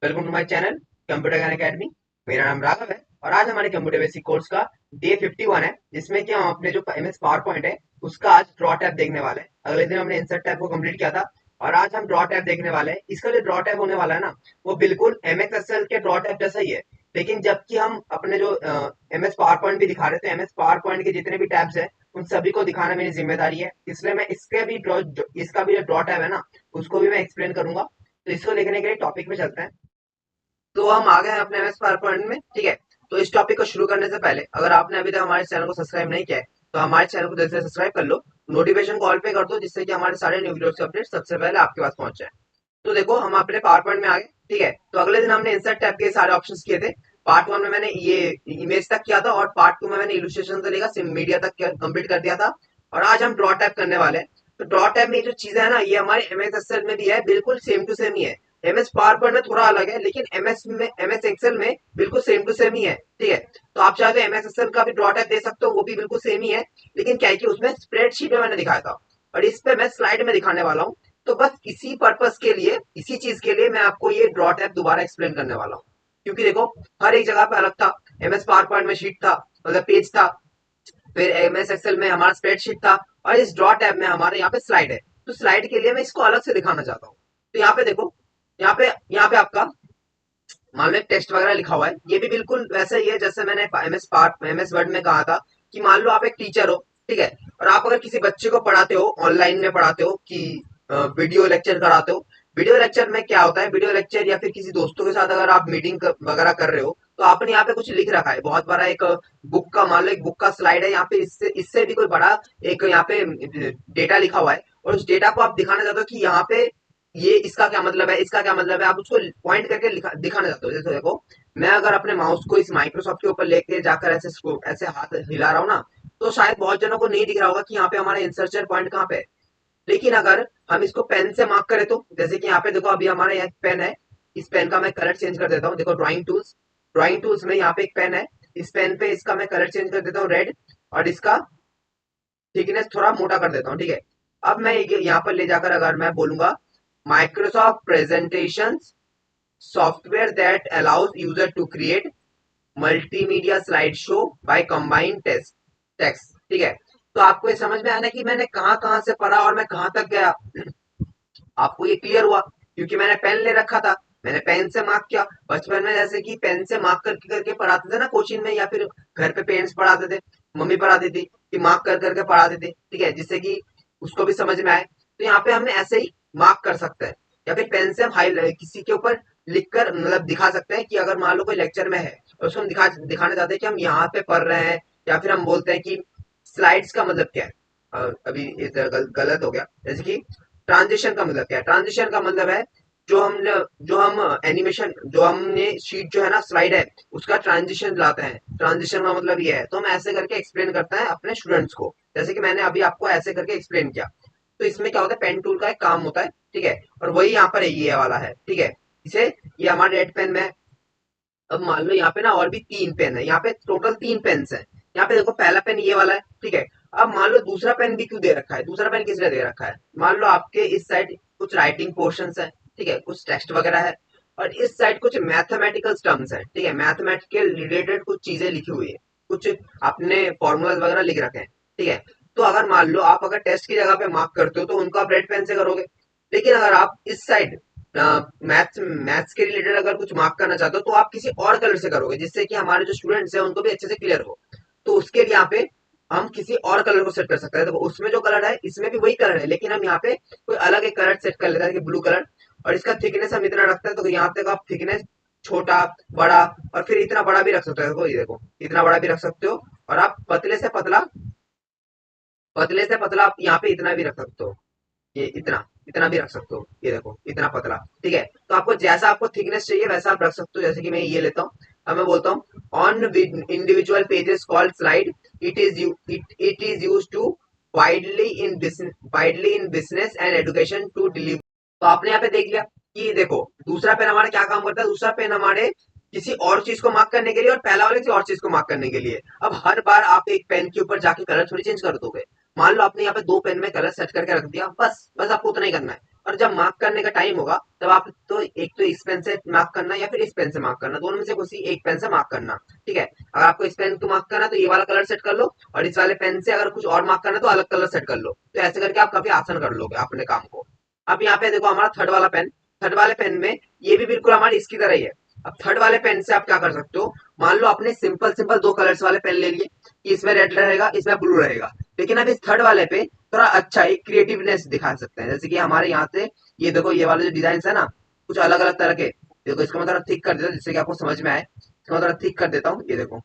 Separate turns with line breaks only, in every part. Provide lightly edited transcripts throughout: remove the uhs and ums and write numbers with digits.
Welcome to my channel computer ज्ञान academy. मेरा नाम राघव है और आज हमारे कंप्यूटर बेसिक कोर्स का डे 51 है, जिसमें कि हम अपने जो एमएस पावर पॉइंट है उसका आज ड्रॉ टैब देखने वाले हैं। अगले दिन हमने इंसर्ट टैब को कंप्लीट किया था और आज हम ड्रॉ टैब देखने वाले हैं। इसका जो ड्रॉ टैब होने वाला है ना, वो बिल्कुल एमएस एक्सेल के ड्रॉ टैब जैसा ही है, लेकिन जबकि हम अपने जो एमएस पावर पॉइंट भी दिखा रहे थे, एमएस पावर पॉइंट के जितने भी टैब्स है उन सभी को दिखाना मेरी जिम्मेदारी है, इसलिए मैं इसका भी जो ड्रॉ टैब है ना उसको भी मैं एक्सप्लेन करूंगा। तो इसको देखने के लिए टॉपिक पे चलते हैं। तो हम आ गए हैं अपने एमएस पावर पॉइंट में, ठीक है। तो इस टॉपिक को शुरू करने से पहले अगर आपने अभी तक हमारे चैनल को सब्सक्राइब नहीं किया है तो हमारे चैनल को जल्दी से सब्सक्राइब कर लो, नोटिफिकेशन कॉल पे कर दो, जिससे कि हमारे सारे न्यू वीडियोस के अपडेट सबसे पहले आपके पास पहुंच जाए। तो देखो हम अपने पावर पॉइंट में आ गए, ठीक है। तो अगले दिन हमने इंसर्ट टैब के सारे ऑप्शंस किए थे। पार्ट वन में मैंने ये इमेज तक किया था और पार्ट टू में मैंने इलुस्ट्रेशन से लेकर सिम मीडिया तक कंप्लीट कर दिया था। और आज हम ड्रॉ टैब करने वाले हैं। तो ड्रॉ टैब में जो चीजें है ना, ये हमारे एमएस एक्सेल में भी है, बिल्कुल सेम टू सेम ही है। एमएस पावर पॉइंट में थोड़ा अलग है, लेकिन एमएस एक्सेल में बिल्कुल सेम टू सेम ही है, ठीक है। तो आप चाहे तो एमएस एक्सेल का भी ड्रॉ टैब दे सकते हो, वो भी बिल्कुल सेम ही है। लेकिन क्या है कि उसमें स्प्रेडशीट में मैंने दिखाया था और इस पे मैं स्लाइड में दिखाने वाला हूँ। तो बस इसी पर्पस के लिए, इसी चीज के लिए मैं आपको ये ड्रॉ टैब दोबारा एक्सप्लेन करने वाला हूँ। क्योंकि देखो हर एक जगह पे अलग था। एमएस पावर पॉइंट में शीट था, मतलब पेज था, फिर एमएस एक्सेल में हमारा स्प्रेडशीट था और इस ड्रॉ टैब में हमारे यहाँ पे स्लाइड है। तो स्लाइड के लिए मैं इसको अलग से दिखाना चाहता हूँ। तो यहाँ पे देखो, यहाँ पे आपका मान लो एक टेस्ट वगैरह लिखा हुआ है। ये भी बिल्कुल वैसा ही है जैसे मैंने एमएस वर्ड में कहा था कि मान लो आप एक टीचर हो, ठीक है। और आप अगर किसी बच्चे को पढ़ाते हो, ऑनलाइन में पढ़ाते हो कि वीडियो लेक्चर कराते हो। वीडियो लेक्चर में क्या होता है, वीडियो लेक्चर या फिर किसी दोस्तों के साथ अगर आप मीटिंग वगैरह कर रहे हो तो आपने यहाँ पे कुछ लिख रखा है बहुत बड़ा, एक बुक का, मान लो एक बुक का स्लाइड है यहाँ पे, इससे इससे भी कोई बड़ा एक यहाँ पे डेटा लिखा हुआ है और उस डेटा को आप दिखाना चाहते हो कि यहाँ पे ये इसका क्या मतलब है, इसका क्या मतलब है, आप उसको पॉइंट करके दिखाना चाहते हो। जैसे देखो मैं अगर अपने माउस को इस माइक्रोसॉफ्ट के ऊपर लेके जाकर ऐसे ऐसे हाथ हिला रहा हूँ ना, तो शायद बहुत जनों को नहीं दिख रहा होगा कि यहाँ पे हमारा इंसर्चर पॉइंट कहाँ पे है। लेकिन अगर हम इसको पेन से मार्क करें तो जैसे कि यहाँ पे देखो, अभी हमारा यहाँ पेन है, इस पेन का मैं कलर चेंज कर देता हूँ। देखो ड्राइंग टूल्स में यहाँ पे एक पेन है, इस पेन पे इसका मैं कलर चेंज कर देता हूँ रेड, और इसका थिकनेस थोड़ा मोटा कर देता हूँ, ठीक है। अब मैं यहाँ पर ले जाकर अगर मैं बोलूंगा Microsoft presentation software that allows user to create multimedia slide show by combined text, ठीक है। तो आपको ये समझ में आना कि मैंने कहां कहां से पढ़ा और मैं कहां तक गया। आपको ये क्लियर हुआ क्योंकि मैंने पेन ले रखा था, मैंने पेन से मार्क किया। बचपन में जैसे कि पेन से मार्क करके करके पढ़ाते थे ना कोचिंग में, या फिर घर पे पेरेंट्स पढ़ाते थे, मम्मी पढ़ाती थी कि मार्क कर करके पढ़ाते थे, ठीक है, जिससे कि उसको भी समझ में आए। तो यहाँ पे हमने ऐसे ही मार्क कर सकते हैं, या फिर पेन से हम किसी के ऊपर लिख कर मतलब दिखा सकते हैं कि अगर मान लो कोई लेक्चर में है और उसको हम दिखाना चाहते हैं कि हम यहाँ पे पढ़ रहे हैं, या फिर हम बोलते हैं कि स्लाइड्स का मतलब क्या है। अभी इधर गलत हो गया। जैसे कि ट्रांजिशन का मतलब क्या है, ट्रांजिशन का मतलब है जो हम एनिमेशन, जो हमने शीट जो है ना, स्लाइड है, उसका ट्रांजिशन लाते हैं। ट्रांजिशन का मतलब ये है, तो हम ऐसे करके एक्सप्लेन करते हैं अपने स्टूडेंट्स को, जैसे कि मैंने अभी आपको ऐसे करके एक्सप्लेन किया। तो इसमें क्या होता है, पेन टूल का एक काम होता है, ठीक है। और वही यहाँ पर ये वाला है, ठीक है। इसे ये हमारे रेड पेन में, अब मान लो यहाँ पे ना और भी तीन पेन है, यहाँ पे टोटल तीन पेन है। यहाँ पे देखो पहला पेन ये वाला है, ठीक है। अब मान लो दूसरा पेन भी क्यों दे रखा है, दूसरा पेन किस लिए दे रखा है, मान लो आपके इस साइड कुछ राइटिंग पोर्शन है, ठीक है, कुछ टेक्स्ट वगैरह है, और इस साइड कुछ मैथमेटिकल टर्म्स है, ठीक है, मैथमेटिकल रिलेटेड कुछ चीजें लिखी हुई है, कुछ आपने फॉर्मूलाज वगैरह लिख रखे हैं, ठीक है। तो अगर मान लो आप अगर टेस्ट की जगह पे मार्क करते हो तो उनको आप रेड पेन से करोगे। लेकिन अगर आप इस साइड मैथ्स के रिलेटेड अगर कुछ मार्क करना चाहते हो तो आप किसी और कलर से करोगे, जिससे कि हमारे जो स्टूडेंट्स हैं उनको भी अच्छे से क्लियर हो। तो उसके लिए यहाँ पे हम किसी और कलर को सेट कर सकते हैं। तो उसमें जो कलर है इसमें भी वही कलर है, लेकिन हम यहाँ पे कोई अलग एक कलर सेट कर लेते हैं, ब्लू कलर। और इसका थिकनेस हम इतना रखते हैं, तो यहाँ तक आप थिकनेस छोटा, बड़ा, और फिर इतना बड़ा भी रख सकते हो। देखो ये देखो, इतना बड़ा भी रख सकते हो, और आप पतले से पतला आप यहाँ पे इतना भी रख सकते हो, ये इतना इतना भी रख सकते हो, ये देखो इतना पतला, ठीक है। तो आपको जैसा आपको थिकनेस चाहिए वैसा आप रख सकते हो। जैसे कि मैं ये लेता हूँ, अब मैं बोलता हूँ on individual pages called slide, it is use to widely in business and education to deliver. तो आपने यहाँ पे देख लिया कि देखो दूसरा पेन हमारा क्या काम करता है, दूसरा पेन हमारे किसी और चीज को मार्क करने के लिए और पहला वाले किसी और चीज को मार्क करने के लिए। अब हर बार आप एक पेन के ऊपर जाके कलर थोड़ी चेंज कर दोगे। मान लो आपने यहाँ पे दो पेन में कलर सेट करके रख दिया, बस बस आपको उतना ही करना है। और जब मार्क करने का टाइम होगा तब आप तो एक तो इस पेन से मार्क करना या फिर इस पेन से मार्क करना, दोनों में से किसी एक पेन से मार्क करना। ठीक है, अगर आपको इस पेन को मार्क करना तो ये वाला कलर सेट कर लो, और इस वाले पेन से अगर कुछ और मार्क करना तो अलग कलर सेट कर लो। तो ऐसे करके आप काफी आसान कर लोगे अपने काम को। अब यहाँ पे देखो हमारा थर्ड वाला पेन, थर्ड वाले पेन में ये भी बिल्कुल हमारी इसकी तरह ही है। अब थर्ड वाले पेन से आप क्या कर सकते हो, मान लो आपने सिंपल सिंपल दो कलर्स वाले पेन ले लिए, इसमें रेड रहेगा इसमें ब्लू रहेगा, लेकिन अब इस थर्ड वाले पे थोड़ा अच्छा एक क्रिएटिवनेस दिखा सकते हैं। जैसे कि हमारे यहाँ से ये देखो ये वाले जो डिजाइन है ना, कुछ अलग अलग तरह के, देखो इसको मैं थोड़ा थिक कर देता हूँ जिससे कि आपको समझ में आए। इसको मैं थोड़ा थिक कर देता हूँ, ये देखो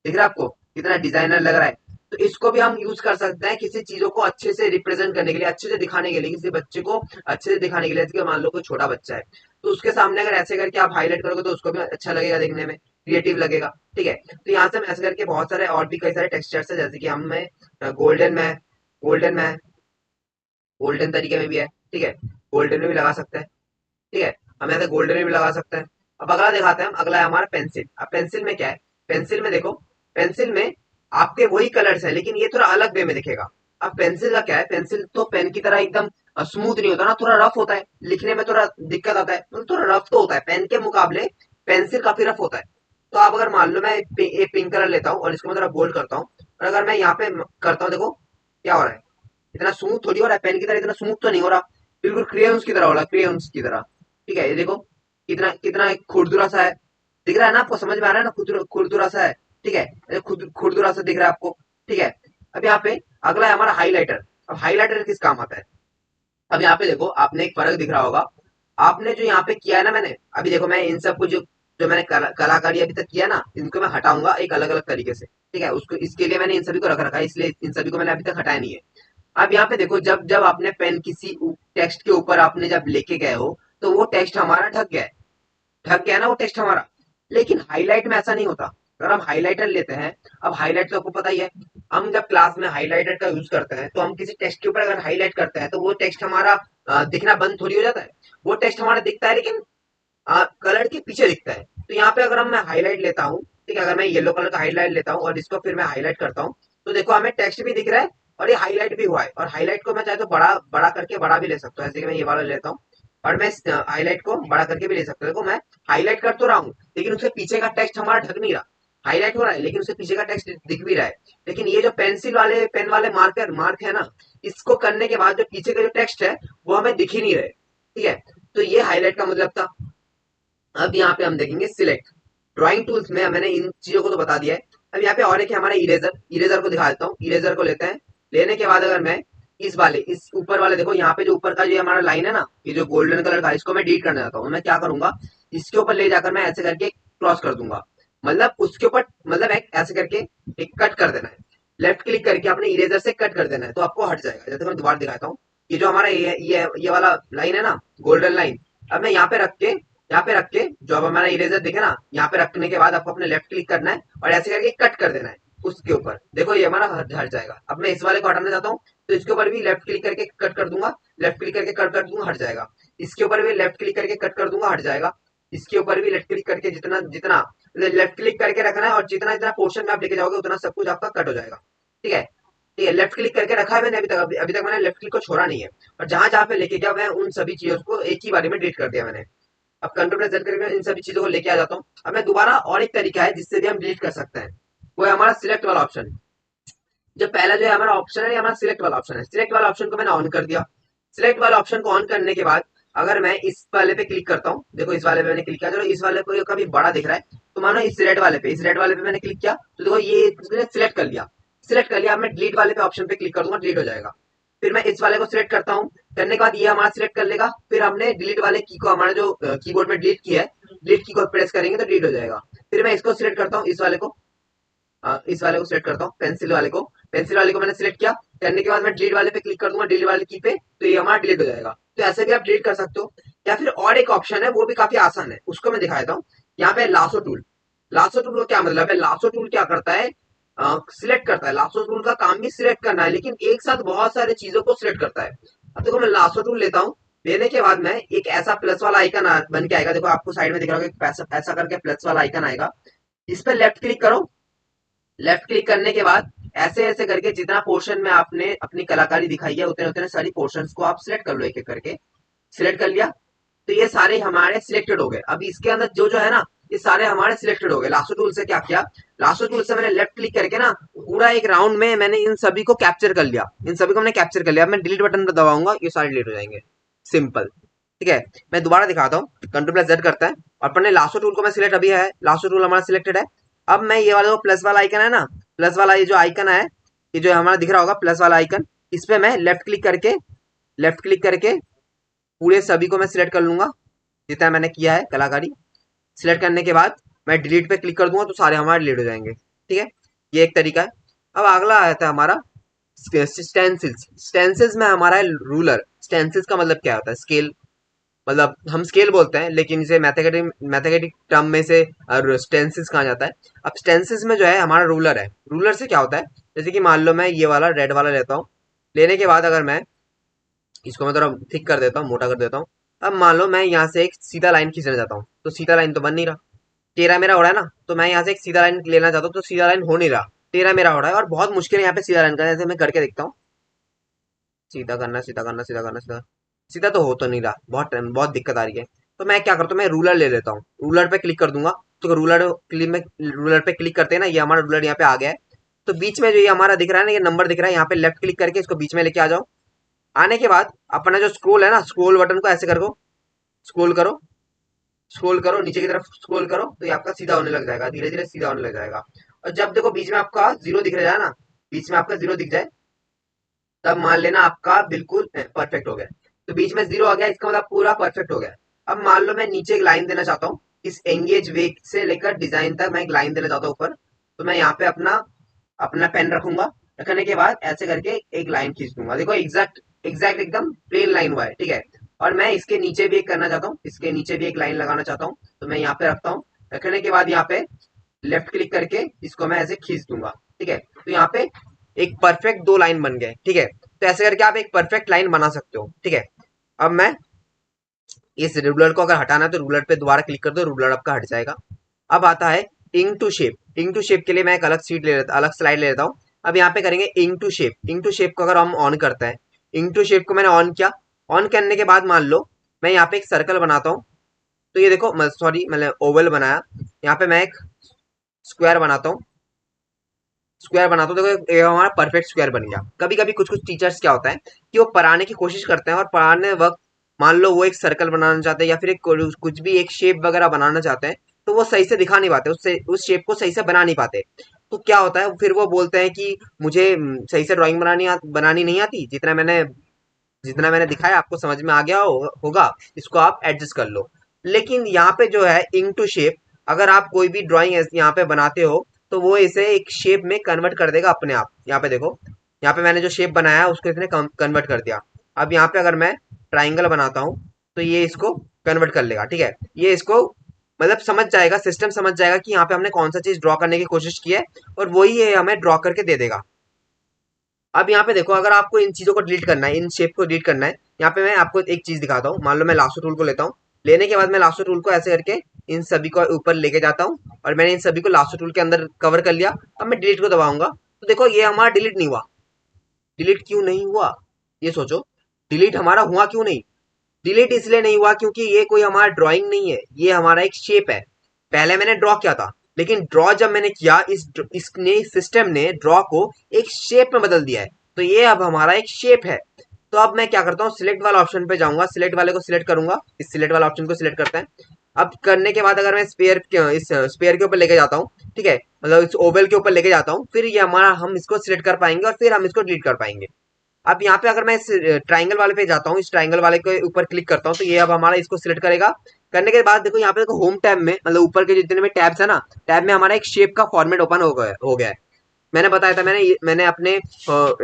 दिख रहा है आपको कितना डिजाइनर लग रहा है। तो इसको भी हम यूज कर सकते हैं किसी चीजों को अच्छे से रिप्रेजेंट करने के लिए, अच्छे से दिखाने के लिए, किसी बच्चे को अच्छे से दिखाने के लिए। जैसे कि मान लो कोई छोटा बच्चा है तो उसके सामने अगर ऐसे करके आप हाईलाइट करोगे तो उसको भी अच्छा लगेगा देखने में, क्रिएटिव लगेगा। ठीक है, तो यहाँ से हम ऐसे करके बहुत सारे और भी कई सारे टेक्सचर्स है, जैसे कि हम गोल्डन में गोल्डन में गोल्डन तरीके में भी है। ठीक है, गोल्डन में भी लगा सकते हैं। ठीक है, हम ऐसे गोल्डन में भी लगा सकते हैं। अब अगला दिखाते हैं हम, अगला है हमारा पेंसिल। अब पेंसिल में क्या है, पेंसिल में देखो, पेंसिल में आपके वही कलर्स है लेकिन ये थोड़ा अलग वे में दिखेगा। अब पेंसिल का क्या है, पेंसिल तो पेन की तरह एकदम स्मूथ नहीं होता ना, थोड़ा रफ होता है, लिखने में थोड़ा दिक्कत आता है, मतलब थोड़ा रफ तो होता है पेन के मुकाबले, पेंसिल काफी रफ होता है। तो आप अगर मान लो मैं एक पिंक कलर लेता हूँ और इसको मैं थोड़ा बोल्ड करता हूँ, और अगर मैं यहाँ पे करता हूँ, देखो क्या हो रहा है, इतना स्मूथ थोड़ी हो रहा है, पेन की तरह इतना स्मूथ तो नहीं हो रहा, बिल्कुल क्रेयॉन्स की तरह हो रहा है, क्रेयॉन्स की तरह। ठीक है, ये देखो कितना कितना खुरदुरा सा है, दिख रहा है ना आपको, समझ में आ रहा है ना, खुरदुरा सा है। ठीक है, ये खुरदुरा सा दिख रहा है आपको। ठीक है, अब यहाँ पे अगला है हमारा हाईलाइटर। अब हाईलाइटर किस काम आता है, अब यहाँ पे देखो आपने एक फर्क दिख रहा होगा, आपने जो यहाँ पे किया है ना, मैंने अभी देखो मैं इन सबको जो जो मैंने कलाकारी अभी तक किया ना, इनको मैं हटाऊंगा एक अलग अलग तरीके से। ठीक है, उसको इसके लिए मैंने इन सभी को रख रखा है, इसलिए इन सभी को मैंने अभी तक हटाया नहीं है। अब यहाँ पे देखो, जब जब आपने पेन किसी टेक्स्ट के ऊपर आपने जब लेके गए हो तो वो टेक्स्ट हमारा ढक गया ना वो टेक्स्ट हमारा। लेकिन हाईलाइट में ऐसा नहीं होता। अगर हम हाईलाइटर लेते हैं, अब हाईलाइट तो आपको पता ही है, हम जब क्लास में हाईलाइटर का यूज करते हैं तो हम किसी टेक्स्ट के ऊपर अगर हाईलाइट करते हैं तो वो टेक्स्ट हमारा दिखना बंद थोड़ी हो जाता है। वो टेक्स्ट हमारा दिखता है लेकिन कलर के पीछे दिखता है। तो यहाँ पे अगर हम मैं हाईलाइट लेता हूँ, ठीक है, अगर मैं येलो कलर का हाईलाइट लेता हूँ और इसको फिर मैं हाईलाइट करता हूँ, तो देखो हमें टेक्स्ट भी दिख रहा है और ये हाईलाइट भी हुआ है। और हाईलाइट को मैं चाहे तो बड़ा बड़ा करके बड़ा भी ले सकता हूँ, जैसे कि मैं ये वाला लेता हूँ और मैं हाईलाइट को बड़ा करके भी ले सकता हूँ। देखो मैं हाईलाइट कर तो रहा हूँ लेकिन उसके पीछे का टेक्स्ट हमारा ढक नहीं रहा, हाईलाइट हो रहा है लेकिन उसके पीछे का टेक्स्ट दिख भी रहा है। लेकिन ये जो पेंसिल वाले पेन वाले मार्क है ना, इसको करने के बाद जो पीछे का जो टेक्स्ट है वो हमें दिख ही नहीं रहे। ठीक है, तो ये हाईलाइट का मतलब था। अब यहाँ पे हम देखेंगे सिलेक्ट। ड्राइंग टूल्स में मैंने इन चीजों को तो बता दिया है। अब यहाँ पे और एक है हमारा इरेजर। इरेजर को दिखा देता हूँ, इरेजर को लेते हैं। लेने के बाद अगर मैं इस ऊपर वाले, देखो यहाँ पे जो ऊपर का जो हमारा लाइन है ना, ये जो गोल्डन कलर का, इसको मैं डिलीट करना चाहता हूँ। मैं क्या करूंगा, इसके ऊपर ले जाकर मैं ऐसे करके क्रॉस कर दूंगा, मतलब उसके ऊपर, मतलब एक ऐसे करके एक कट कर देना है। लेफ्ट क्लिक करके अपने इरेजर से कट कर देना है तो आपको हट जाएगा। जैसे मैं दोबारा दिखाता हूँ, ये जो हमारा ये वाला लाइन है ना, गोल्डन लाइन, अब मैं यहाँ पे रख के जो अब हमारा इरेजर दिखे ना, यहाँ पे रखने के बाद आपको अपने लेफ्ट क्लिक करना है और ऐसे करके कट कर देना है उसके ऊपर। देखो ये हमारा हट जाएगा। अब मैं इस वाले को हटाना चाहता हूँ तो इसके ऊपर भी लेफ्ट क्लिक करके कट कर दूंगा, लेफ्ट क्लिक करके कट कर दूंगा, हट जाएगा। इसके ऊपर भी लेफ्ट क्लिक करके कट कर दूंगा, हट जाएगा। इसके ऊपर भी लेफ्ट क्लिक करके जितना जितना लेफ्ट क्लिक करके रखना है और जितना जितना पोर्शन में आप लेके जाओगे उतना सब कुछ आपका कट हो जाएगा। ठीक है, ठीक है, लेफ्ट क्लिक करके रखा है मैंने अभी तक मैंने लेफ्ट क्लिक को छोड़ा नहीं है। और जहां जहां पे लेके गया मैं उन सभी चीजों को एक ही बारे में डिलीट कर दिया मैंने। अब कंट्रोल प्रेस करके मैं इन सभी चीजों को लेके आ जाता हूँ। अब मैं दोबारा और एक तरीका है जिससे भी हम डिलीट कर सकते हैं, वो है हमारा सिलेक्ट वाला ऑप्शन। जो पहला जो है हमारा ऑप्शन है, ये हमारा सिलेक्ट वाला ऑप्शन है। सिलेक्ट वाला ऑप्शन को मैंने ऑन कर दिया। सिलेक्ट वाला ऑप्शन को ऑन करने के बाद अगर मैं इस वाले पे क्लिक करता हूँ, देखो इस वाले पे मैंने क्लिक किया, चलो इस वाले को कभी बड़ा दिख रहा है तो मानो इस रेड वाले पे मैंने क्लिक किया तो देखो ये सिलेक्ट कर लिया। सिलेक्ट कर लिया, अब मैं डिलीट वाले पे ऑप्शन पे क्लिक कर दूंगा, डिलीट हो जाएगा। फिर मैं इस वाले को सिलेक्ट करता हूँ, करने के बाद ये हमारा सिलेक्ट कर लेगा। फिर हमने डिलीट वाले की को, हमारा जो कीबोर्ड में डिलीट किया है, डिलीट की को प्रेस करेंगे तो डिलीट हो जाएगा। फिर मैं इसको सिलेक्ट करता हूँ, इस वाले को सिलेक्ट करता हूँ, पेंसिल वाले को मैंने सिलेक्ट किया। करने के बाद मैं डिलीट वाले पे क्लिक कर दूंगा, डिलीट वाले की पे, तो ये हमारा डिलीट हो जाएगा। तो ऐसे भी आप डिलीट कर सकते हो। या फिर और एक ऑप्शन है, वो भी काफी आसान है, उसको मैं दिखा देता हूँ। यहाँ पे लासो टूल। लासो टूल का क्या मतलब है, लासो टूल क्या करता है, सिलेक्ट करता है। लासो टूल का काम भी सिलेक्ट करना है लेकिन एक साथ बहुत सारी चीजों को सिलेक्ट करता है। अब देखो मैं लासो टूल लेता हूँ, लेने के बाद मैं एक ऐसा प्लस वाला आइकन बन के आएगा, देखो आपको साइड में दिख रहा होगा, ऐसा करके प्लस वाला आइकन आएगा। इस पर लेफ्ट क्लिक करो। लेफ्ट क्लिक करने के बाद ऐसे ऐसे करके जितना पोर्शन में आपने अपनी कलाकारी दिखाई है उतने उतने सारी पोर्शंस को आप सिलेक्ट कर लो एक एक करके। सिलेक्ट कर लिया, तो ये सारे हमारे सिलेक्टेड हो गए। अब इसके अंदर जो जो है ना, ये सारे हमारे सिलेक्टेड हो गए। लासो टूल से क्या किया, लासो टूल से मैंने लेफ्ट क्लिक करके ना पूरा एक राउंड में मैंने इन सभी को कैप्चर कर लिया, इन सभी को मैंने कैप्चर कर लिया। अब मैं डिलीट बटन पर दबाऊंगा, ये सारे डिलीट हो जाएंगे, सिंपल। ठीक है, मैं दोबारा दिखाता हूँ, कंट्रोल प्लस जेड करता है और अपने लासो टूल को मैं सिलेक्ट अभी है, लासो टूल हमारा सिलेक्टेड है। अब मैं ये वाला जो प्लस वाला आइकन है ना, प्लस वाला ये जो आइकन है, ये जो हमारा दिख रहा होगा प्लस वाला आइकन, इस पे मैं लेफ्ट क्लिक करके पूरे सभी को मैं सिलेक्ट कर लूंगा, जितना मैंने किया है कलाकारी। सिलेक्ट करने के बाद मैं डिलीट पे क्लिक कर दूंगा तो सारे हमारे डिलीट हो जाएंगे। ठीक है, ये एक तरीका है। अब अगला आता है हमारा स्टेंसिल्स। स्टेंसिल्स में हमारा है रूलर। स्टेंसिल्स का मतलब क्या होता है, स्केल, मतलब हम स्केल बोलते हैं लेकिन इसे मैथमेटिक टर्म में से स्टेंसिल्स कहा जाता है। अब स्टेंसिल्स में जो है हमारा रूलर है। रूलर से क्या होता है, जैसे कि मान लो मैं ये वाला रेड वाला लेता हूँ, लेने के बाद अगर मैं इसको मैं थोड़ा थिक कर देता हूँ, मोटा कर देता हूँ। अब मान लो मैं यहाँ से एक सीधा लाइन खींचना चाहता हूँ, तो सीधा लाइन तो बन नहीं रहा, टेढ़ा मेरा हो रहा है ना। तो मैं यहाँ से एक सीधा लाइन लेना चाहता हूँ तो सीधा लाइन हो नहीं रहा, टेढ़ा मेरा हो रहा है और बहुत मुश्किल है यहाँ पे सीधा लाइन का। जैसे मैं करके देखता हूँ, सीधा करना सीधा करना सीधा करना सीधा, सीधा तो हो तो नहीं रहा, बहुत दिक्कत आ रही है। तो मैं क्या करता हूँ, मैं रूलर ले लेता हूँ, रूलर पे क्लिक कर दूंगा। तो रूलर पे क्लिक करते हैं ना, ये हमारा रूलर यहाँ पे आ गया है। तो बीच में जो ये हमारा दिख रहा है ना, ये नंबर दिख रहा है, यहाँ पे लेफ्ट क्लिक करके इसको बीच में लेके आ जाओ। आने के बाद अपना जो स्क्रोल है ना, स्क्रोल बटन को ऐसे करो, स्क्रोल करो, स्क्रॉल करो नीचे की तरफ, स्क्रॉल करो तो ये आपका सीधा होने लग जाएगा, धीरे धीरे सीधा होने लग जाएगा। और जब देखो बीच में आपका जीरो दिख रहा है ना, बीच में आपका जीरो दिख जाए, तब मान लेना आपका बिल्कुल परफेक्ट हो गया। तो बीच में जीरो आ गया, इसका मतलब पूरा परफेक्ट हो गया। अब मान लो मैं नीचे एक लाइन देना चाहता हूँ, इस एंगेज वे से लेकर डिजाइन तक मैं एक लाइन देना चाहता हूँ ऊपर। तो मैं यहाँ पे अपना अपना पेन रखूंगा, रखने के बाद ऐसे करके एक लाइन खींच दूंगा। देखो एग्जैक्ट एग्जैक्ट एकदम प्लेन लाइन हुआ है। ठीक है, और मैं इसके नीचे भी एक करना चाहता हूँ, इसके नीचे भी एक लाइन लगाना चाहता हूँ, तो मैं यहाँ पे रखता हूँ। रखने के बाद यहाँ पे लेफ्ट क्लिक करके इसको मैं ऐसे खींच दूंगा। ठीक है, तो यहाँ पे एक परफेक्ट दो लाइन बन गए। ठीक है, तो ऐसे करके आप एक परफेक्ट लाइन बना सकते हो। ठीक है, अब मैं इस रूलर को अगर हटाना है तो रूलर पे दोबारा क्लिक कर दो, रूलर आपका हट जाएगा। अब आता है ink to shape. Ink to shape के लिए मैं एक अलग स्लाइड ले लेता हूँ। अब यहाँ पे करेंगे ink to shape. Ink to shape को अगर हम ऑन करते हैं, इंक टू शेप को मैंने ऑन किया, ऑन करने के बाद मान लो मैं यहाँ पे एक सर्कल बनाता हूँ। तो ये देखो, सॉरी मैंने ओवल बनाया, यहाँ पे मैं एक स्क्वायर बनाता हूँ, स्क्वायर बनाता हूँ। देखो ये हमारा परफेक्ट स्क्वायर बन गया। कभी कभी कुछ कुछ टीचर्स क्या होता है कि वो पढ़ाने की कोशिश करते हैं और पढ़ाने वक्त मान लो वो एक सर्कल बनाना चाहते हैं या फिर एक कुछ भी एक शेप वगैरह बनाना चाहते हैं, तो वो सही से दिखा नहीं पाते, उससे उस शेप को सही से बना नहीं पाते। तो क्या होता है, फिर वो बोलते हैं कि मुझे सही से ड्राइंग बनानी नहीं आती, जितना मैंने दिखाया आपको समझ में आ गया होगा, इसको आप एडजस्ट कर लो। लेकिन यहाँ पे जो है इंक टू शेप, अगर आप कोई भी ड्राइंग यहाँ पे बनाते हो तो वो इसे एक शेप में कन्वर्ट कर देगा अपने आप। यहाँ पे देखो, यहाँ पे मैंने जो शेप बनाया है उसको इसने कन्वर्ट कर दिया। अब यहाँ पे अगर मैं ट्राइंगल बनाता हूँ तो ये इसको कन्वर्ट कर लेगा। ठीक है, ये इसको मतलब समझ जाएगा, सिस्टम समझ जाएगा कि यहाँ पे हमने कौन सा चीज ड्रॉ करने की कोशिश की है और वही ये हमें ड्रॉ करके दे देगा। अब यहाँ पे देखो, अगर आपको इन चीजों को डिलीट करना है, इन शेप को डिलीट करना है, यहाँ पे मैं आपको एक चीज दिखाता हूँ। मान लो मैं लासो टूल को लेता हूँ, लेने के बाद मैं लासो टूल को ऐसे करके इन सभी को ऊपर लेके जाता हूँ और मैंने इन सभी को लासो टूल के अंदर कवर कर लिया। अब मैं डिलीट को दबाऊंगा तो देखो ये हमारा डिलीट नहीं हुआ। डिलीट क्यों नहीं हुआ, ये सोचो, डिलीट हमारा हुआ क्यों नहीं। डिलीट इसलिए नहीं हुआ क्योंकि ये कोई हमारा ड्राइंग नहीं है, ये हमारा एक शेप है। पहले मैंने ड्रॉ किया था, लेकिन ड्रॉ जब मैंने किया, इसने सिस्टम ने ड्रॉ को एक शेप में बदल दिया है, तो ये अब हमारा एक शेप है। तो अब मैं क्या करता हूँ, सिलेक्ट वाला ऑप्शन पे जाऊंगा, सिलेक्ट वाले को सिलेक्ट करूंगा, इस सिलेक्ट वाला ऑप्शन को सिलेक्ट करते हैं। अब करने के बाद अगर मैं इस स्पेयर के ऊपर लेके जाता हूँ, ठीक है, मतलब इस ओवल के ऊपर लेके जाता हूँ, फिर ये हमारा हम इसको सिलेक्ट कर पाएंगे और फिर हम इसको डिलीट कर पाएंगे। अब यहाँ पे अगर मैं इस ट्राइंगल वाले पे जाता हूँ, इस ट्राइंगल वाले के ऊपर क्लिक करता हूँ, तो ये अब हमारा इसको सिलेक्ट करेगा। करने के बाद देखो यहाँ पे देखो होम टैब में, मतलब ऊपर के जितने भी टैब्स है ना, टैब में हमारा एक शेप का फॉर्मेट ओपन हो गया है। मैंने बताया था, मैंने अपने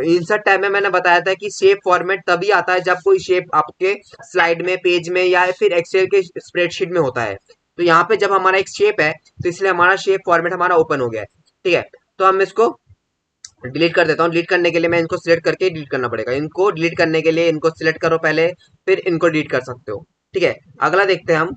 इंसर्ट टैब में मैंने बताया था कि शेप फॉर्मेट तभी आता है जब कोई शेप आपके स्लाइड में, पेज में या फिर एक्सेल के स्प्रेडशीट में होता है। तो यहाँ पे जब हमारा एक शेप है तो इसलिए हमारा शेप फॉर्मेट हमारा ओपन हो गया है। ठीक है, तो हम इसको डिलीट कर देता हूँ। डिलीट करने के लिए मैं इनको सिलेक्ट करके डिलीट करना पड़ेगा। इनको डिलीट करने के लिए इनको सिलेक्ट करो पहले, फिर इनको डिलीट कर सकते हो। ठीक है, अगला देखते हैं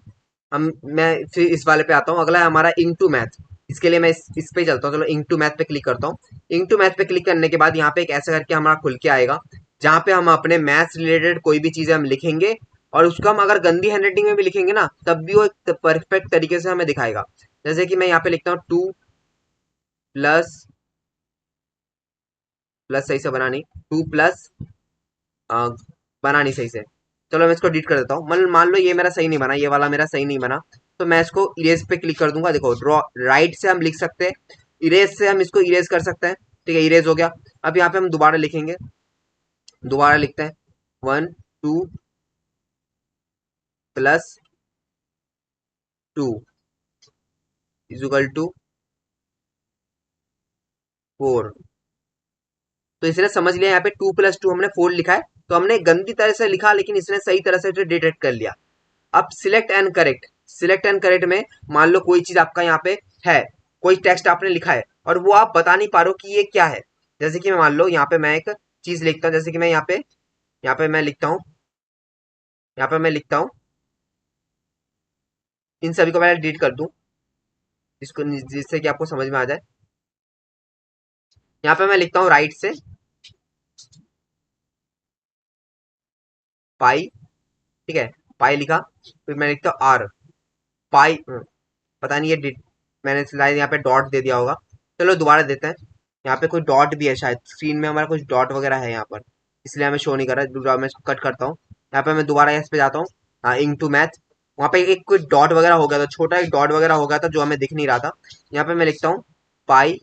हम मैं फिर इस वाले पे आता हूँ। अगला है हमारा इंक टू मैथ। इसके लिए मैं इस पे चलता हूँ, चलो इंक टू मैथ पे क्लिक करता हूँ। इंक टू मैथ पे क्लिक करने के बाद यहाँ पे एक ऐसा करके हमारा खुल के आएगा, जहाँ पे हम अपने मैथ्स रिलेटेड कोई भी चीजें हम लिखेंगे और उसको हम अगर गंदी हैंडराइटिंग में भी लिखेंगे ना तब भी वो एक परफेक्ट तरीके से हमें दिखाएगा। जैसे कि मैं यहाँ पे लिखता हूँ 2 प्लस, प्लस सही से बना नहीं, 2 प्लस, बना नहीं सही से, चलो मैं इसको डिलीट कर देता हूँ। मान लो ये मेरा सही नहीं बना, ये वाला मेरा सही नहीं बना, तो मैं इसको इरेज पे क्लिक कर दूंगा। देखो ड्रॉ राइट से हम लिख सकते हैं, इरेज से हम इसको इरेज कर सकते हैं। ठीक है, इरेज हो गया। अब यहाँ पे हम दोबारा लिखेंगे, दोबारा लिखते हैं 1 2 + 2 = 4। तो इसने समझ लिया यहाँ पे 2 + 2 हमने 4 लिखा है, तो हमने गंदी तरह से लिखा लेकिन इसने सही तरह से डिटेक्ट कर लिया। अब select and correct, select and correct में मान लो कोई चीज आपका यहाँ पे है, कोई टेक्स्ट आपने लिखा है और वो आप बता नहीं पा रहे हो कि ये क्या है। जैसे कि मान लो यहाँ पे मैं एक चीज लिखता हूँ, जैसे कि मैं यहाँ पे मैं लिखता हूँ, यहाँ पे मैं लिखता हूँ, इन सभी को पहले डिलीट कर दूं जिसको, जिससे कि आपको समझ में आ जाए। यहाँ पे मैं लिखता हूँ राइट से पाई, ठीक है, पाई लिखा, फिर मैं लिखता हूँ आर, पाई, पता नहीं ये मैंने शायद यहाँ पे डॉट दे दिया होगा, चलो दोबारा देते हैं। यहाँ पे कोई डॉट भी है शायद, स्क्रीन में हमारा कुछ डॉट वगैरह है यहाँ पर, इसलिए हमें शो नहीं कर रहा है। मैं इसको कट करता हूँ, यहाँ पे मैं दोबारा इस पे जाता हूँ, हाँ इंक टू मैथ, वहाँ पे एक कोई डॉट वगैरह हो गया था, छोटा एक डॉट वगैरह हो गया था जो हमें दिख नहीं रहा था। यहाँ पे मैं लिखता हूँ पाई,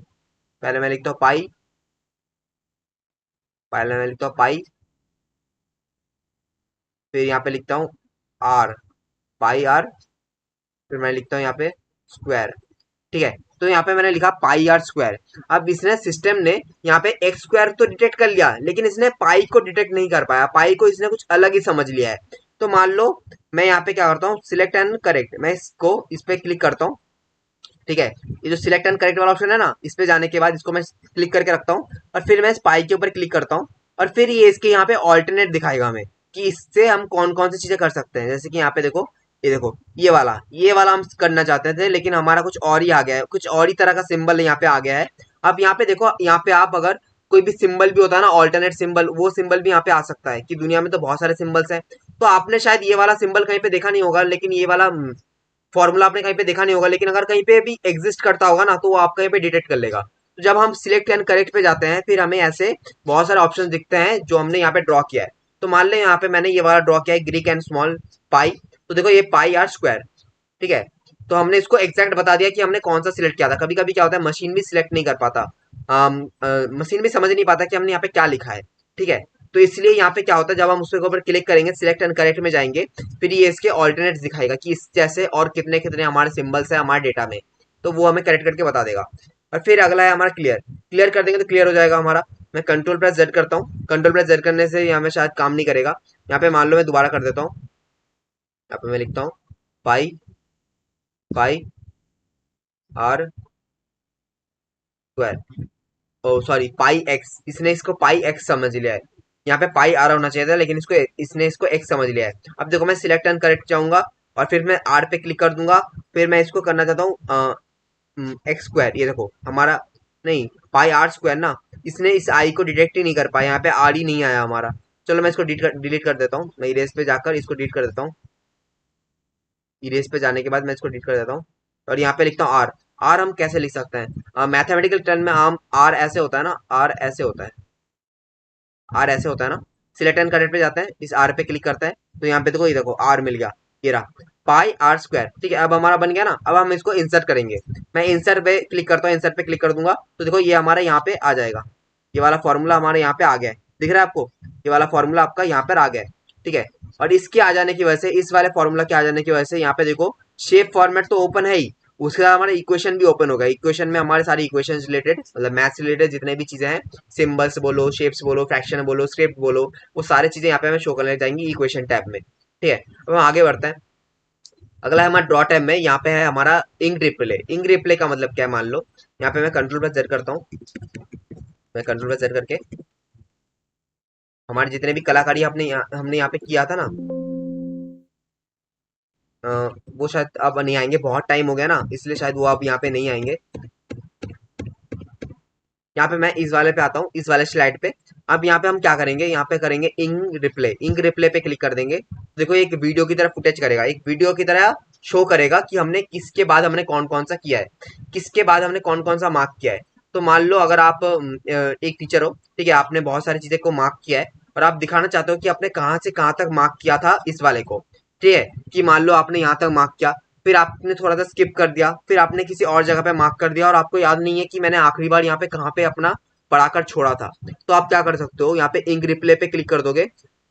पहले मैं लिखता हूँ पाई, पहले मैं लिखता हूँ पाई, फिर यहाँ पे लिखता हूँ आर, पाई आर, फिर मैं लिखता हूँ यहाँ पे स्क्वायर। ठीक है, तो यहाँ पे मैंने लिखा पाई आर स्क्वायर। अब इसने सिस्टम ने यहाँ पे एक्स स्क्वायर तो डिटेक्ट कर लिया लेकिन इसने पाई को डिटेक्ट नहीं कर पाया, पाई को इसने कुछ अलग ही समझ लिया है। तो मान लो मैं यहाँ पे क्या करता हूँ, सिलेक्ट एंड करेक्ट, मैं इसको इस पे क्लिक करता हूँ। ठीक है, ये जो सिलेक्ट एंड करेक्ट वाला ऑप्शन है ना, इस पे जाने के बाद इसको मैं क्लिक करके रखता हूँ और फिर मैं इस पाई के ऊपर क्लिक करता हूँ और फिर ये इसके यहाँ पे ऑल्टरनेट दिखाएगा हमें कि इससे हम कौन कौन सी चीजें कर सकते हैं। जैसे कि यहाँ पे देखो, ये देखो ये वाला हम करना चाहते थे लेकिन हमारा कुछ और ही आ गया है, कुछ और ही तरह का सिंबल यहाँ पे आ गया है। अब यहाँ पे देखो, यहाँ पे आप अगर कोई भी सिंबल भी होता है ना, ऑल्टरनेट सिंबल, वो सिंबल भी यहाँ पे आ सकता है कि दुनिया में तो बहुत सारे सिंबल्स हैं। तो आपने शायद ये वाला सिंबल कहीं पे देखा नहीं होगा, लेकिन ये वाला फॉर्मूला आपने कहीं पे देखा नहीं होगा, लेकिन अगर कहीं पे भी एग्जिस्ट करता होगा ना तो वो आप कहीं पे डिटेक्ट कर लेगा। तो जब हम सिलेक्ट एंड करेक्ट पे जाते हैं फिर हमें ऐसे बहुत सारे ऑप्शन दिखते हैं जो हमने यहाँ पे ड्रॉ किया है। तो मान लें यहाँ पे मैंने ये वाला ड्रॉ किया है, ग्रीक एंड स्मॉल पाई, तो देखो ये पाई आर स्क्वायर। ठीक है, तो हमने इसको एग्जैक्ट बता दिया कि हमने कौन सा सिलेक्ट किया था। कभी कभी क्या होता है, मशीन भी सिलेक्ट नहीं कर पाता, मशीन भी समझ नहीं पाता कि हमने यहाँ पे क्या लिखा है। ठीक है, तो इसलिए यहाँ पे क्या होता है, जब हम उसके ऊपर क्लिक करेंगे, सिलेक्ट एंड करेक्ट में जाएंगे, फिर ये इसके ऑल्टरनेट दिखाएगा कि इस जैसे और कितने कितने हमारे सिंबल्स है हमारे डेटा में, तो वो हमें करेक्ट करके बता देगा। और फिर अगला है हमारा क्लियर, क्लियर कर देंगे तो क्लियर हो जाएगा हमारा। मैं कंट्रोल प्रेस जेड करता हूँ, कंट्रोल प्रेस जेड करने से यहाँ में शायद काम नहीं करेगा। यहाँ पे मान लो मैं दोबारा कर देता हूँ, यहाँ पे मैं लिखता हूँ pi, pi R square, oh sorry pi X, इसने इसको पाई एक्स समझ लिया है। यहाँ पे पाई आ रहा होना चाहिए था लेकिन इसको, इसने इसको एक्स समझ लिया है। अब देखो मैं सिलेक्ट एंड करेक्ट चाहूंगा और फिर मैं आर पे क्लिक कर दूंगा, फिर मैं इसको करना चाहता हूँ एक्स स्क्वायर, ये देखो हमारा, नहीं पाई आर स्क्वायर ना, इसने इस आई को डिटेक्ट ही नहीं कर पाया, यहाँ पे आर ही नहीं आया हमारा। चलो मैं इसको डिलीट कर देता हूँ, मैं इरेज पे जाकर इसको डिलीट कर देता हूँ। इरेज पे जाने के बाद मैं इसको डिलीट कर देता हूँ और यहाँ पे लिखता हूँ आर। आर हम कैसे लिख सकते हैं, मैथमेटिकल टर्म में आम आर ऐसे होता है ना, आर ऐसे होता है, आर ऐसे होता है ना। सिलेक्ट एंड करेक्ट पे जाते हैं, इस आर पे क्लिक करते हैं, तो यहाँ पे देखो, ये देखो आर मिल गया, ये रहा पाई आर स्क्वायर। ठीक है, अब हमारा बन गया ना। अब हम इसको इंसर्ट करेंगे, मैं इंसर्ट पे क्लिक करता हूँ, इंसर्ट पे क्लिक कर दूंगा तो देखो ये हमारे यहाँ पे आ जाएगा, ये वाला फॉर्मूला हमारे यहाँ पे आ गया है, दिख रहा है आपको, ये वाला फॉर्मूला आपका यहाँ पर आ गया है। ठीक है, और इसके आ जाने की वजह से, इस वाले फॉर्मूला के आ जाने की वजह से यहाँ पे देखो शेप फॉर्मेट तो ओपन है ही, उसके बाद हमारा इक्वेशन भी ओपन होगा। इक्वेशन में हमारे सारी इक्वेशन रिलेटेड, मतलब मैथ्स रिलेटेड जितने भी चीजें हैं, सिंबल्स बोलो, शेप्स बोलो, फ्रैक्शन बोलो, स्क्रिप्ट बोलो, वो सारी चीजें यहाँ पे हमें शो करने जाएंगी इक्वेशन टैब में। ठीक है, अब हम आगे बढ़ते हैं। अगला है हमारा ड्रॉ टैब में, यहाँ पे है हमारा इंक रिप्ले। इंक रिप्ले का मतलब क्या है, मान लो यहाँ पे मैं कंट्रोल प्लस जेड करता हूँ, मैं कंट्रोल प्लस जेड करके हमारे जितने भी कलाकारी हमने यहाँ पे किया था ना, अ, वो शायद अब नहीं आएंगे, बहुत टाइम हो गया ना, इसलिए शायद वो अब यहाँ पे नहीं आएंगे। यहाँ पे मैं इस वाले पे आता हूँ, इस वाले स्लाइड पे। अब यहाँ पे हम क्या करेंगे, यहाँ पे करेंगे इंक रिप्ले पे क्लिक कर देंगे। देखो एक वीडियो की तरह फुटेज करेगा, एक वीडियो की तरह शो करेगा कि हमने किसके बाद हमने कौन कौन सा किया है, किसके बाद हमने कौन कौन सा मार्क किया है। तो मान लो अगर आप एक टीचर हो, ठीक है, आपने बहुत सारी चीजें को मार्क किया है और आप दिखाना चाहते हो कि आपने कहाँ से कहाँ तक मार्क किया था इस वाले को, ठीक है, कि मान लो आपने यहाँ तक मार्क किया, फिर आपने थोड़ा सा स्किप कर दिया, फिर आपने किसी और जगह पे मार्क कर दिया और आपको याद नहीं है कि मैंने आखिरी बार यहाँ पे कहाँ पे अपना पढ़ाकर छोड़ा था। तो आप क्या कर सकते हो, यहाँ पे इंक रिप्ले पे क्लिक कर दोगे।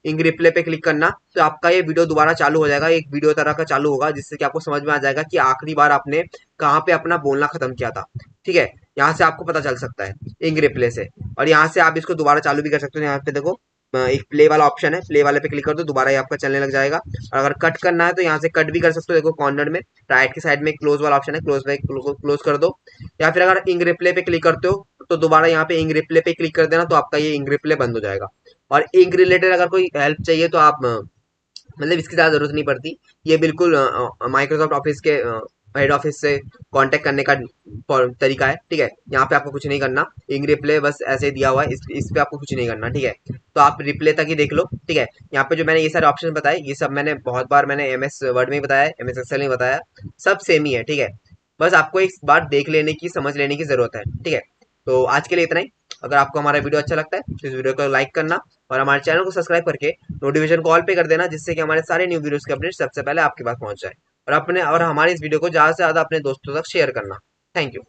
इंक रिप्ले पे क्लिक करना तो आपका ये वीडियो दोबारा चालू हो जाएगा, एक वीडियो तरह का चालू होगा, जिससे कि आपको समझ में आ जाएगा कि आखिरी बार आपने कहाँ पे अपना बोलना खत्म किया था। ठीक है, यहाँ से आपको पता चल सकता है इंक रिप्ले से। और यहाँ से आप इसको दोबारा चालू भी कर सकते हो। यहाँ पे देखो एक प्ले वाला ऑप्शन है, प्ले वाले पे क्लिक कर दो, दोबारा ये आपका चलने लग जाएगा। और अगर कट करना है तो यहाँ से कट भी कर सकते हो। देखो कॉर्नर में राइट की साइड में क्लोज वाला ऑप्शन है, क्लोज पे क्लोज कर दो। या फिर अगर इंक रिप्ले पे क्लिक करते हो तो दोबारा यहाँ पे इंक रिप्ले पे क्लिक कर देना, तो आपका ये इंक रिप्ले बंद हो जाएगा। और इंक रिलेटेड अगर कोई हेल्प चाहिए तो आप मतलब इसकी ज्यादा जरूरत नहीं पड़ती। ये बिल्कुल माइक्रोसॉफ्ट ऑफिस के हेड ऑफिस से कांटेक्ट करने का तरीका है। ठीक है, यहाँ पे आपको कुछ नहीं करना, इंक रिप्ले बस ऐसे ही दिया हुआ है, इस पे आपको कुछ नहीं करना। ठीक है, तो आप रिप्ले तक ही देख लो। ठीक है, यहाँ पे जो मैंने ये सारे ऑप्शन बताए, ये सब मैंने बहुत बार मैंने एमएस वर्ड में ही बताया, एमएस एक्सेल में बताया, सब सेम ही है। ठीक है, बस आपको एक बार देख लेने की, समझ लेने की जरूरत है। ठीक है, तो आज के लिए इतना ही। अगर आपको हमारा वीडियो अच्छा लगता है तो इस वीडियो को लाइक करना और हमारे चैनल को सब्सक्राइब करके नोटिफिकेशन कॉल पे कर देना, जिससे कि हमारे सारे न्यू वीडियोस के अपडेट सबसे पहले आपके पास पहुंच जाए। और हमारे इस वीडियो को ज्यादा से ज्यादा अपने दोस्तों तक शेयर करना। Thank you.